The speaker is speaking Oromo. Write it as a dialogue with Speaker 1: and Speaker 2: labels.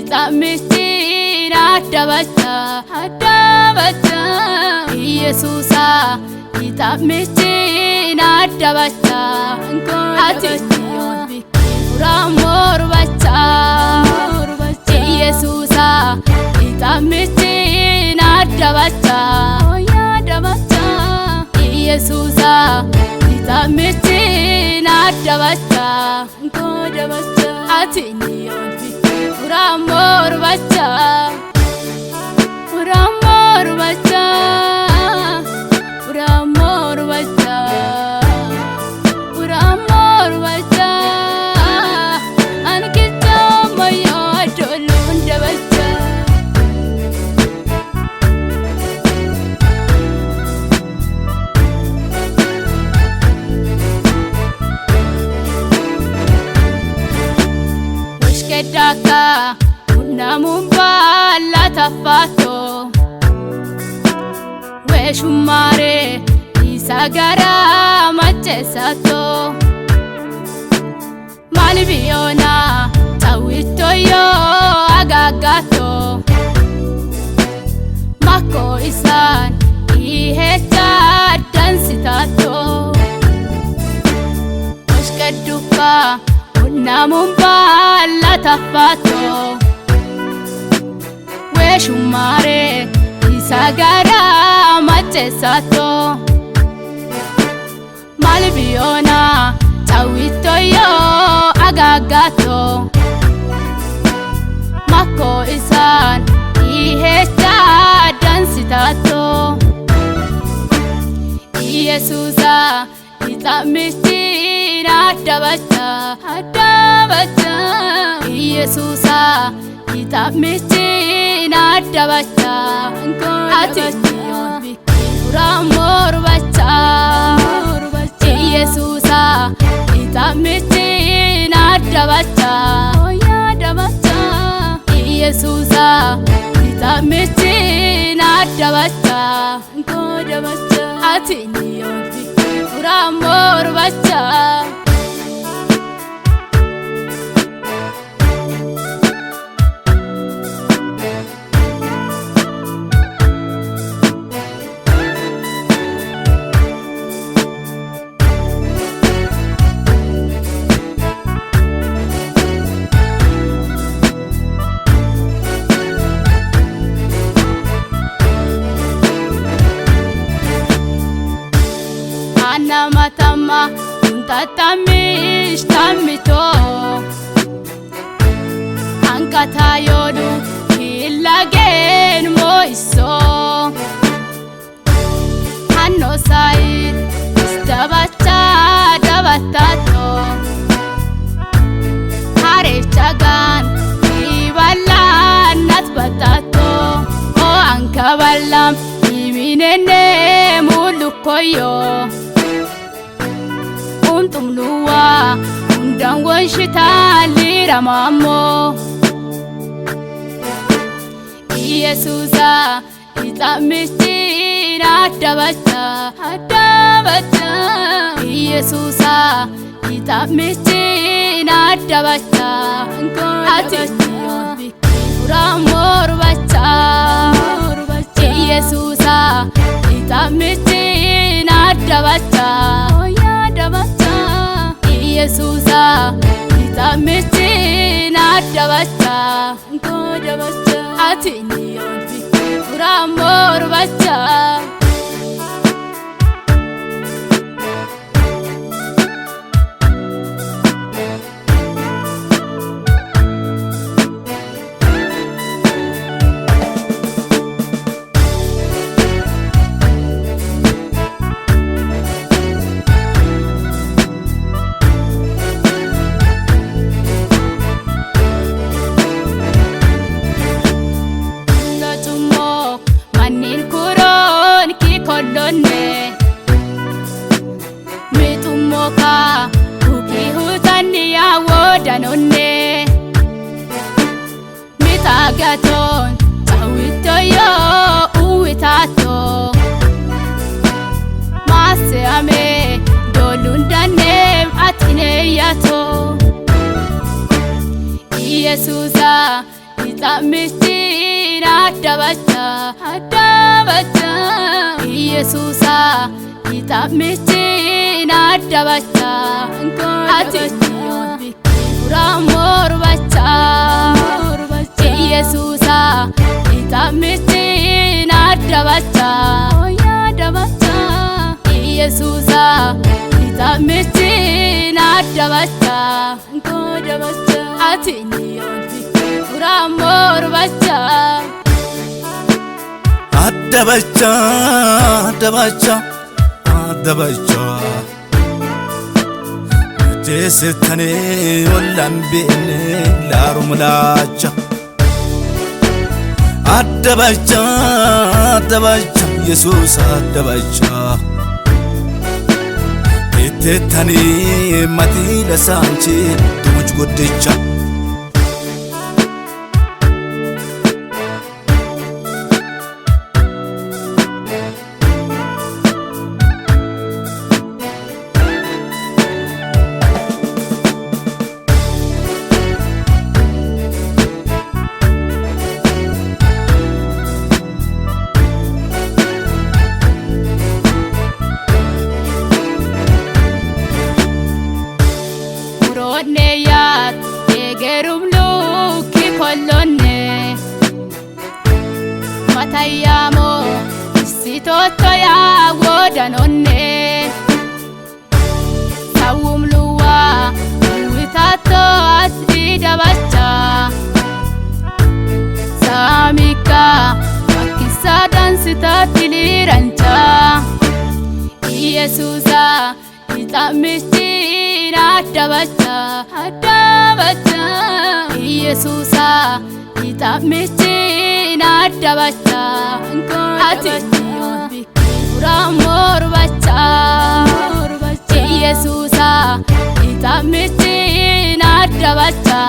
Speaker 1: Ixamishina dabacha Yesusa Ixamishina dabacha Ati Uramor bacha Yesusa Ixamishina dabacha Yesusa Ixamishina dabacha Ati Uramor bacha Uramor bacha Uramor bacha Uramor bacha Ankita mayo adolunda bacha Wishkedaka Unamumba la tafato Weshumare Isagara machesato Malibiona Tawito yo agagato Mako isan Iheta dansitato Wishkeduka Unamumba la tafato Weshumare Isagara machesato Malibiona Tawito yo agagato Mako isan Iheta dansitato Yesusa Ixamishina dabacha Yesusa Ixamishina dabacha Ati Uramor bacha Yesusa Ixamishina dabacha Yesusa Ixamishina dabacha Ati Uramor bacha Namatama untatamish tamito Ankata yodu hilagen moiso Hanno said istabacha dabatato Hare chagan ibalan natbatato O ankabalam iminene mulukoyo Untum nuwa undang wanshita lira mamo Yesusa Ixamishina dabacha Yesusa Ixamishina dabacha Ati Uramor bacha Yesusa Ixamishina dabacha Yesusa Ixamishina dabacha Ati Uramor bacha danonne mitagaton tawito yo uwitato maseame dolundane atineyato Yesusa Itamistiin addabacha Yesuusa itamistiin addabacha ati Ramorbacha Yesuusa itamistiin addabacha Yesuusa itamistiin addabacha ati Ramorbacha
Speaker 2: addabacha jessetane ollan beene laarumlacha addabacha Yesuus addabacha ittetani matila sanchi tumuj goddecha
Speaker 1: Neyat egerum luki kollonne matayamo sitoto ya wodanonne tawum luwa witato asidabacha samika makisa dansita tilirancha Yesuusa itamistiin addabacha Yesuusa itamistiin addabacha ati Ramorbacha Yesuusa itamistiin addabacha